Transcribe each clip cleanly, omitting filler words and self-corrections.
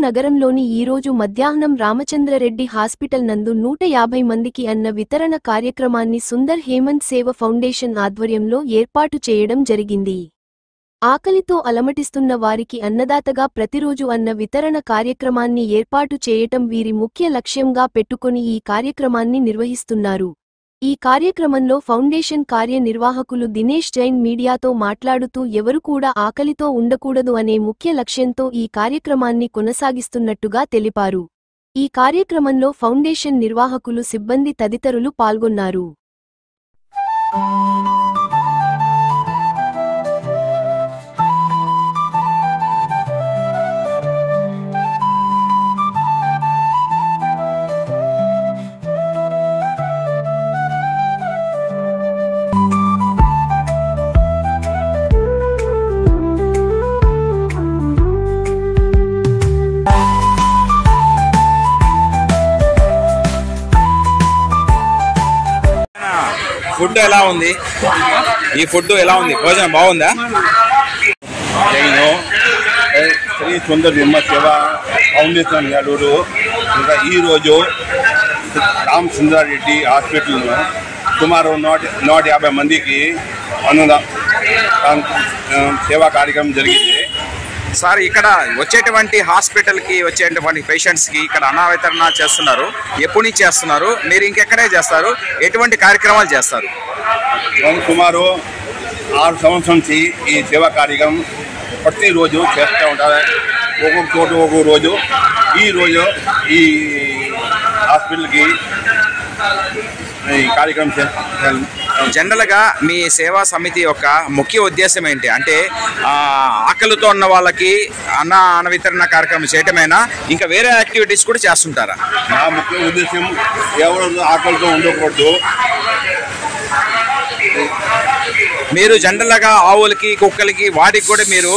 నగరంలోని ఈరోజు మధ్యాహ్నం రామచంద్రరెడ్డి హాస్పిటల్ నందు 150 మందికి అన్న వితరణ కార్యక్రమాన్ని సుందర్ హేమంత్ సేవ ఫౌండేషన్ ఆధ్వర్యంలో ఏర్పాటు చేయడం జరిగింది. ఆకలితో అలమటిస్తున్న వారికి అన్నదాతగా ప్రతిరోజు అన్న వితరణ కార్యక్రమాన్ని ఏర్పాటు చేయటం వీరి ముఖ్య లక్ష్యంగా పెట్టుకొని ఈ కార్యక్రమాన్ని నిర్వహిస్తున్నారు. ఈ కార్యక్రమంలో ఫౌండేషన్ కార్యనిర్వాహకులు దినేష్ జైన్ మీడియాతో మాట్లాడుతూ ఎవరు కూడా ఆకలితో ఉండకూడదు అనే ముఖ్య లక్ష్యంతో ఈ కార్యక్రమాన్ని కొనసాగిస్తున్నట్టుగా తెలిపారు. ఈ కార్యక్రమంలో ఫౌండేషన్ నిర్వాహకులు, సిబ్బంది తదితరులు పాల్గొన్నారు. ఫుడ్ ఎలా ఉంది? ఈ ఫుడ్ ఎలా ఉంది? భోజనం బాగుందా? నేను శ్రీ సుందర్ హేమంత్ సేవ ఫౌండేషన్ నెల్లూరు ఇంకా ఈరోజు రామచంద్రారెడ్డి హాస్పిటల్లో సుమారు 150 మందికి సేవా కార్యక్రమం జరిగింది. సార్, ఇక్కడ వచ్చేటువంటి హాస్పిటల్కి వచ్చేటువంటి పేషెంట్స్కి ఇక్కడ అన్న వితరణ చేస్తున్నారు. ఎప్పటి నుంచి చేస్తున్నారు? మీరు ఇంకెక్కడే చేస్తారు? ఎటువంటి కార్యక్రమాలు చేస్తారు? సుమారు 6 సంవత్సరం నుంచి ఈ సేవా కార్యక్రమం ప్రతిరోజు చేస్తూ ఉంటారు. ఒక్కొక్క చోటు ఒక్కొక్క రోజు. ఈరోజు ఈ హాస్పిటల్కి ఈ కార్యక్రమం చేస్తాం. జనరల్గా మీ సేవా సమితి యొక్క ముఖ్య ఉద్దేశం ఏంటి? అంటే ఆకలితో ఉన్న వాళ్ళకి అన్న వితరణ కార్యక్రమం చేయటమేనా, ఇంకా వేరే యాక్టివిటీస్ కూడా చేస్తుంటారా? నా ముఖ్య ఉద్దేశం ఎవరు ఆకలితో ఉండకూడదు. మీరు జనరల్గా ఆవులకి, కుక్కలకి, వాటికి కూడా మీరు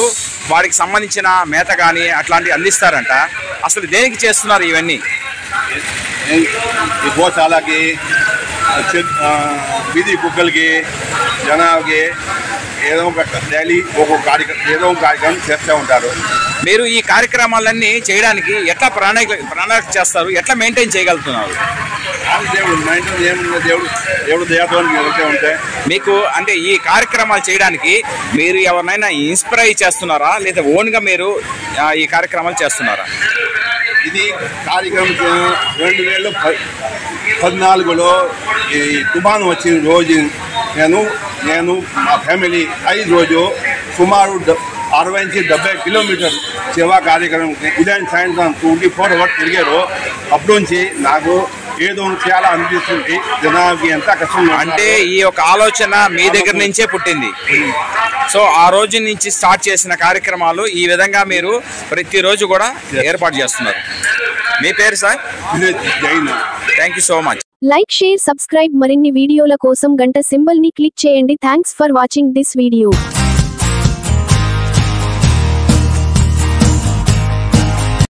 వాటికి సంబంధించిన మేత కానీ అట్లాంటివి అందిస్తారంట. అసలు దేనికి చేస్తున్నారు ఇవన్నీ? ఈ గోశాలకి, వీధి కుక్కలకి, జనాలకి ఏదో ఒక డైలీ ఏదో ఒక కార్యక్రమం చేస్తూ ఉంటారు. మీరు ఈ కార్యక్రమాలన్నీ చేయడానికి ఎట్లా ప్రణాళిక చేస్తారు? ఎట్లా మెయింటైన్ చేయగలుగుతున్నారు? దేవుడు దయతో ఉంటే మీకు అంటే ఈ కార్యక్రమాలు చేయడానికి మీరు ఎవరినైనా ఇన్స్పైర్ చేస్తున్నారా, లేదా ఓన్గా మీరు ఈ కార్యక్రమాలు చేస్తున్నారా? ఇది కార్యక్రమం 2014లో ఈ తుఫాను వచ్చిన రోజు నేను మా ఫ్యామిలీ 5 రోజు సుమారు 60 నుంచి 70 కిలోమీటర్ సేవా కార్యక్రమం ఉదయం సాయంత్రం 24 అవర్స్ తిరిగారు. అప్పటి నుంచి నాకు ఏదో చాలా అనిపిస్తుంది. జనాలకి ఎంత కష్టం. అంటే ఈ యొక్క ఆలోచన మీ దగ్గర నుంచే పుట్టింది. సో ఆ రోజు నుంచి స్టార్ట్ చేసిన కార్యక్రమాలు ఈ విధంగా మీరు ప్రతిరోజు కూడా ఏర్పాటు చేస్తున్నారు. మీ పేరు sir? Thank you so much. Like, share, subscribe. మరిన్ని వీడియోల కోసం గంట సింబల్ ని క్లిక్ చేయండి. Thanks for watching this video.